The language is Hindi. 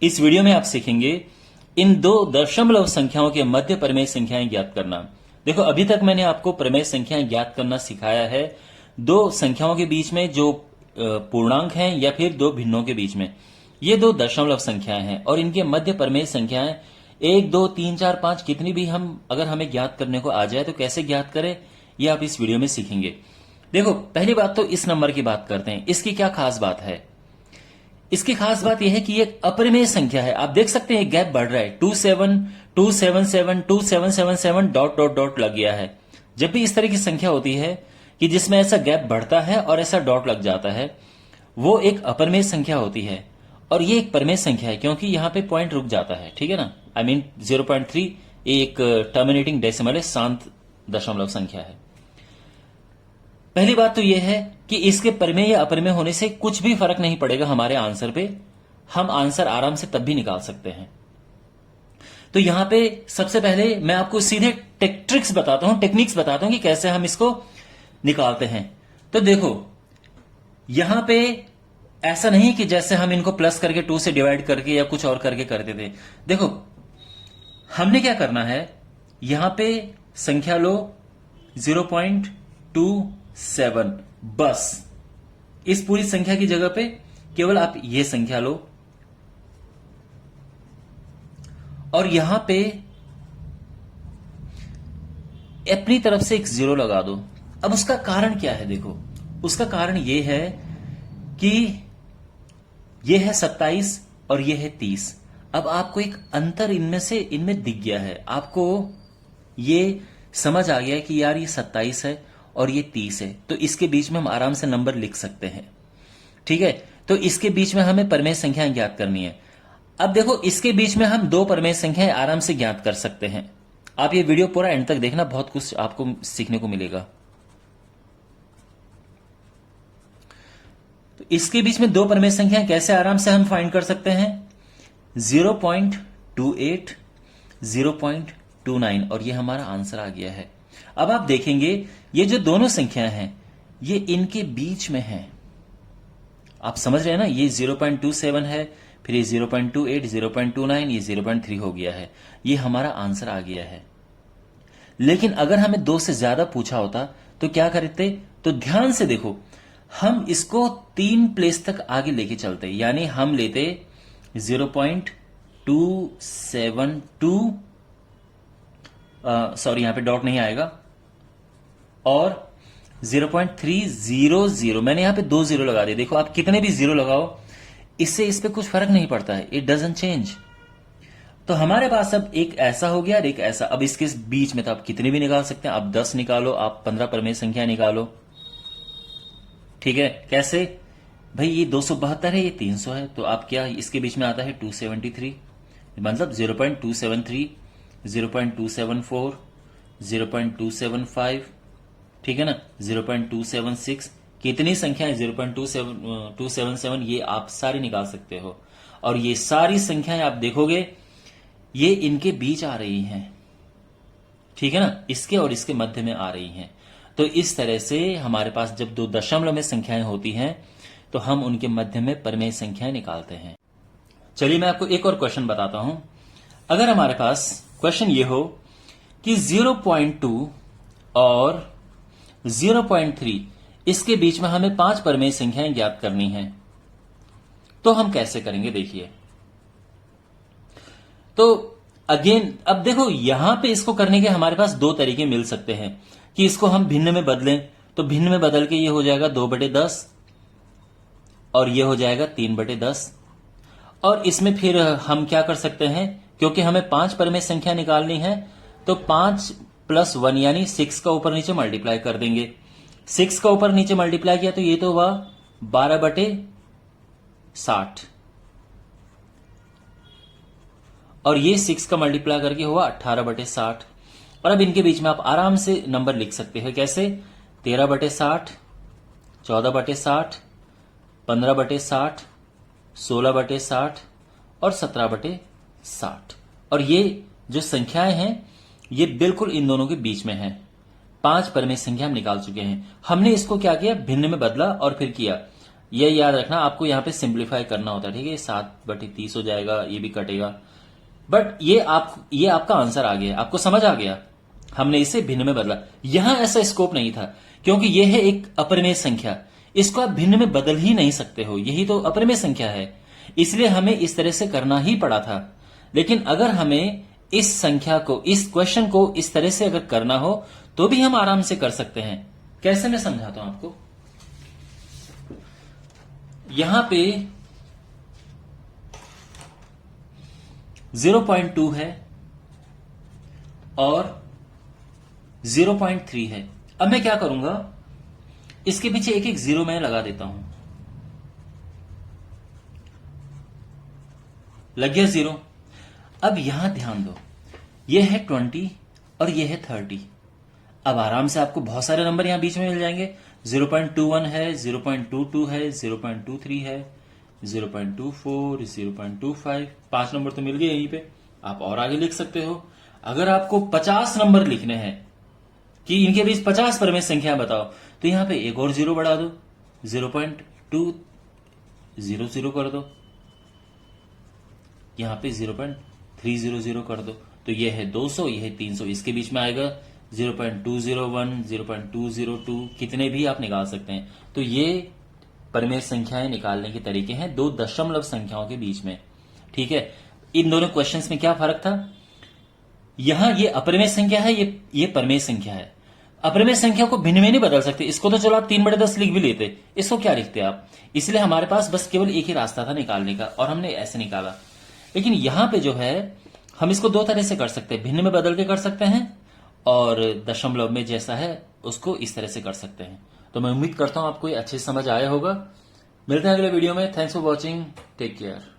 इस वीडियो में आप सीखेंगे इन दो दशमलव संख्याओं के मध्य प्रमेय संख्याएं ज्ञात करना। देखो, अभी तक मैंने आपको प्रमेय संख्याएं ज्ञात करना सिखाया है दो संख्याओं के बीच में जो पूर्णांक हैं या फिर दो भिन्नों के बीच में। ये दो दशमलव संख्याएं हैं और इनके मध्य प्रमेय संख्याएं 1, 2, 3, 4, 5 कितनी भी अगर हमें ज्ञात करने को आ जाए तो कैसे ज्ञात करें, ये आप इस वीडियो में सीखेंगे। देखो, पहली बात तो इस नंबर की बात करते हैं। इसकी क्या खास बात है? इसकी खास बात यह है कि ये अपरिमेय संख्या है। आप देख सकते हैं गैप बढ़ रहा है, 27, 277, 2777 डॉट डॉट डॉट लग गया है। जब भी इस तरह की संख्या होती है कि जिसमें ऐसा गैप बढ़ता है और ऐसा डॉट लग जाता है, वो एक अपरिमेय संख्या होती है। और ये एक परिमेय संख्या है क्योंकि यहां पे पॉइंट रुक जाता है, ठीक है ना। आई मीन 0.3 एक टर्मिनेटिंग डेसिमल है, शांत दशमलव संख्या है। पहली बात तो यह है कि इसके परिमेय या अपरिमेय होने से कुछ भी फर्क नहीं पड़ेगा हमारे आंसर पे। हम आंसर आराम से तब भी निकाल सकते हैं। तो यहां पे सबसे पहले मैं आपको सीधे ट्रिक्स बताता हूं, टेक्निक्स बताता हूं कि कैसे हम इसको निकालते हैं। तो देखो, यहां पे ऐसा नहीं कि जैसे हम इनको प्लस करके 2 से डिवाइड करके या कुछ और करके करते थे। देखो, हमने क्या करना है, यहां पे संख्या लो 0.27, बस इस पूरी संख्या की जगह पे केवल आप ये संख्या लो और यहां पे अपनी तरफ से एक 0 लगा दो। अब उसका कारण क्या है? देखो, उसका कारण ये है कि ये है 27 और ये है 30। अब आपको एक अंतर इनमें दिख गया है। आपको ये समझ आ गया है कि यार ये 27 है और ये 30 है, तो इसके बीच में हम आराम से नंबर लिख सकते हैं, ठीक है। तो इसके बीच में हमें परिमेय संख्याएं ज्ञात करनी है। अब देखो, इसके बीच में हम दो परिमेय संख्याएं आराम से ज्ञात कर सकते हैं। आप ये वीडियो पूरा एंड तक देखना, बहुत कुछ आपको सीखने को मिलेगा। तो इसके बीच में दो परिमेय संख्याएं कैसे आराम से हम फाइंड कर सकते हैं? 0.28, 0.29 और ये हमारा आंसर आ गया है। अब आप देखेंगे ये जो दोनों संख्याएं हैं ये इनके बीच में हैं। आप समझ रहे हैं ना, ये 0.27 है, फिर ये 0.28, 0.29, ये 0.3 हो गया है। ये हमारा आंसर आ गया है। लेकिन अगर हमें 2 से ज्यादा पूछा होता तो क्या करते? तो ध्यान से देखो, हम इसको 3 प्लेस तक आगे लेके चलते, यानी हम लेते 0.272, सॉरी यहां पे डॉट नहीं आएगा, और 0.300। मैंने यहां पे 2 0 लगा दिए। देखो, आप कितने भी 0 लगाओ, इससे इस पे कुछ फर्क नहीं पड़ता है, इट डजंट चेंज। तो हमारे पास अब एक ऐसा हो गया और एक ऐसा। अब इसके बीच में तो आप कितने भी निकाल सकते हैं। आप 10 निकालो, आप 15 परिमेय संख्या निकालो, ठीक है। कैसे भाई? ये 272 है, ये 300 है, तो आप क्या, इसके बीच में आता है 273, मतलब 0.273, 0.274, 0.275, ठीक है ना, 0.276। कितनी संख्याएं 0.277, ये आप सारी निकाल सकते हो। और ये सारी संख्याएं आप देखोगे ये इनके बीच आ रही हैं, ठीक है ना, इसके और इसके मध्य में आ रही हैं। तो इस तरह से हमारे पास जब दो दशमलव में संख्याएं होती हैं तो हम उनके मध्य में परिमेय संख्याएं निकालते हैं। चलिए मैं आपको एक और क्वेश्चन बताता हूं। अगर हमारे पास क्वेश्चन ये हो कि 0.2 और 0.3 इसके बीच में हमें 5 परिमेय संख्याएं ज्ञात करनी हैं, तो हम कैसे करेंगे? देखिए, तो अगेन अब देखो, यहां पे इसको करने के हमारे पास 2 तरीके मिल सकते हैं कि इसको हम भिन्न में बदलें। तो भिन्न में बदल के ये हो जाएगा 2/10 और ये हो जाएगा 3/10। और इसमें फिर हम क्या कर सकते हैं, क्योंकि हमें 5 परिमेय संख्या निकालनी है, तो 5 + 1 यानी 6 का ऊपर नीचे मल्टीप्लाई कर देंगे। 6 का ऊपर नीचे मल्टीप्लाई किया तो ये तो हुआ 12/60 और ये 6 का मल्टीप्लाई करके हुआ 18/60। और अब इनके बीच में आप आराम से नंबर लिख सकते हैं। कैसे? 13/60, 14/60, 15/60, 16/60 और 17/60। और ये जो संख्याएं हैं ये बिल्कुल इन दोनों के बीच में हैं। 5 परिमेय संख्या हम निकाल चुके हैं। हमने इसको क्या किया, भिन्न में बदला और फिर किया ये याद रखना, आपको यहाँ पे सिंप्लीफाई करना होता है, ठीक है। 7/30 हो जाएगा, ये भी कटेगा, बट ये आपका आंसर आ गया, आपको समझ आ गया। हमने इसे भिन्न में बदला। यहां ऐसा स्कोप नहीं था, क्योंकि यह है एक अपरिमेय संख्या, इसको आप भिन्न में बदल ही नहीं सकते हो, यही तो अपरिमेय संख्या है, इसलिए हमें इस तरह से करना ही पड़ा था। लेकिन अगर हमें इस संख्या को, इस क्वेश्चन को इस तरह से अगर करना हो तो भी हम आराम से कर सकते हैं। कैसे, मैं समझाता हूं आपको। यहां पे 0.2 है और 0.3 है। अब मैं क्या करूंगा, इसके पीछे एक एक जीरो मैं लगा देता हूं। लग गया जीरो। अब यहां ध्यान दो, यह है 20 और यह है 30। अब आराम से आपको बहुत सारे नंबर यहां बीच में मिल जाएंगे। 0.21 है, 0.22 है, 0.23 है, 0.24, 0.25, 5 नंबर तो मिल गए यहीं पे। आप और आगे लिख सकते हो। अगर आपको 50 नंबर लिखने हैं कि इनके बीच 50 परमेय संख्या बताओ, तो यहां पे एक और जीरो बढ़ा दो, 0.200 कर दो, यहां पे 0.300 कर दो, तो ये है 200, ये है 300, इसके बीच में आएगा 0.201, 0.202, कितने भी आप निकाल सकते हैं। तो ये परमेय संख्याएं निकालने के तरीके हैं दो दशमलव संख्याओं के बीच में, ठीक है। इन दोनों क्वेश्चंस में क्या फर्क था, यहां ये अपरिमेय संख्या है, ये परमेय संख्या है। अपरिमेय संख्या को भिन्न में नहीं बदल सकते, इसको तो चलो आप 3/10 लिख भी लेते, इसको क्या लिखते आप। इसलिए हमारे पास बस केवल एक ही रास्ता था निकालने का, और हमने ऐसे निकाला। लेकिन यहां पे जो है, हम इसको दो तरह से कर सकते हैं, भिन्न में बदल के कर सकते हैं, और दशमलव में जैसा है उसको इस तरह से कर सकते हैं। तो मैं उम्मीद करता हूं आपको ये अच्छे समझ आया होगा। मिलते हैं अगले वीडियो में। Thanks for watching, take care.